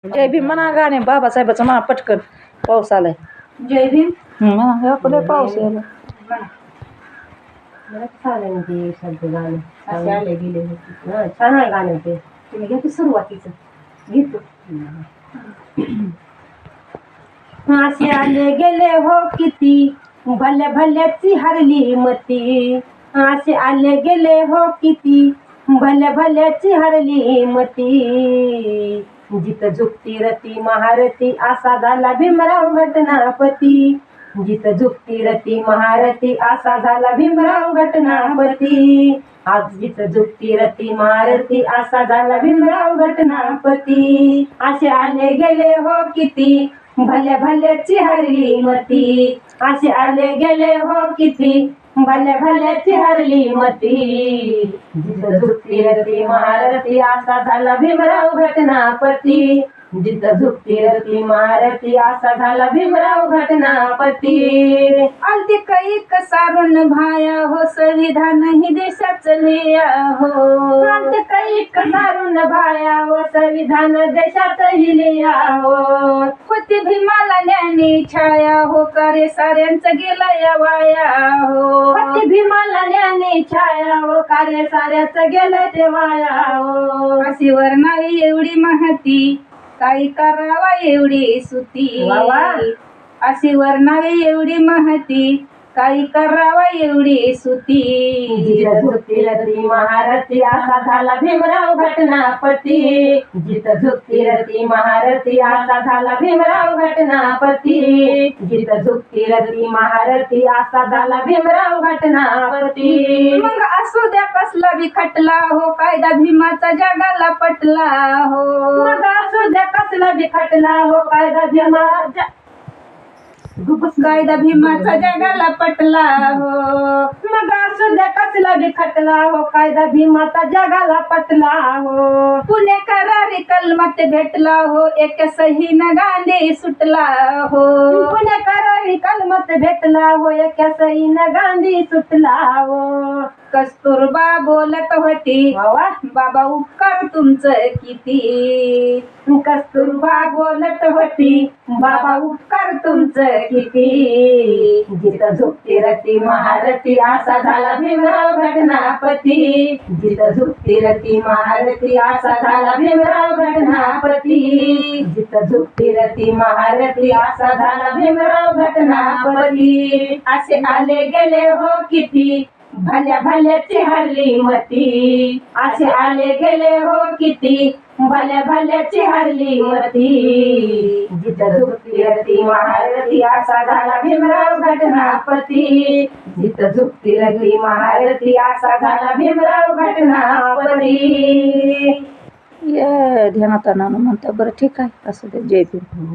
जय भीम म्हणा गाणे बाबासाहेबाचं म्हणा पटकन. पाऊस आलाय. जय भीम म्हणा हे आपलं पाऊस यायला. छान आहे ते शब्द गाणं असे आले गेले छान आहे गाणं ते. तुम्ही घेतो सुरुवातीचं घेतो. असे आले गेले हो किती भल्या भल्याची हरली मती. असे आले गेले हो किती भल्या भल्याची हरली मती. जित झुकती रती महारती असा झाला भीमराव घटनापती. जित झुकती रती महारती असा झाला भीमराव घटनापती. आज जित झुकती रती महारती असा झाला भीमराव घटनापती. असे आले गेले हो किती भल्या भल्याची हरली मती. असे आले गेले हो किती भल्या भल्याची हरली मती. जित झुकती रती महारती असा झाला भीमराव घटनापती. जित झुकती रती महारती असा झाला भीमराव घटनापती. आलती कैक सारून भाया हो संविधान ही देशाचं लिया हो. आलती कैक सारून भाया हो संविधान देशाचं लिया हो. होती भीमाला ज्ञानी छाया हो कार्य साऱ्यांचं गेलं या वाया हो. होती भीमाला ज्ञानी छाया हो कार्य साऱ्याचं गेलं ते वाया हो. अशी वर्णावी एवढी महती काही करावा एवढी सुती. अशी वर्णावी एवढी महती काही करावा एवढी सुती. जित झुकती रती महारती असा झाला भीमराव घटनापती. जित झुकती रती महारती असा झाला भीमराव घटनापती. जित झुकती रती महारती असा झाला भीमराव घटनापती. मग असू द्या कसला बी खटला हो कायदा भीमाचा जगाला पटला हो. मग असू द्या कसला बी खटला हो कायदा भीमाचा कायदा भीमाचा जगाला पटला हो. मग असू द्या कसला बी खटला हो कायदा भीमाचा जगाला पटला हो. पुणे करारी कलमत भेटला हो एक सहीनं गांधी सुटला हो. पुणे करारी कलमत भेटला हो एक सहीनं गांधी सुटला हो. कस्तुरबा बोलत होती बाबा उपकार तुमचं किती. कस्तुरबा बोलत होती बाबा उपकार तुमचं किती. जित झुकती रती महारती असा झाला भीमराव घटनापती. जित झुकती रती महारती असा झाला भीमराव घटनापती. जित झुकती रती महारती असा झाला भीमराव घटनापती. असे आले गेले हो किती भल्या भल्याची हरली मती. असे आले गेले हो किती भल्या भल्याची हरली मती. जित झुकती रती महारती असा झाला भीमराव घटनापती. जित झुकती रती महारती असा झाला भीमराव घटनापती. ध्यानात आणून म्हणता बरं ठीक आहे. असं जय भीम.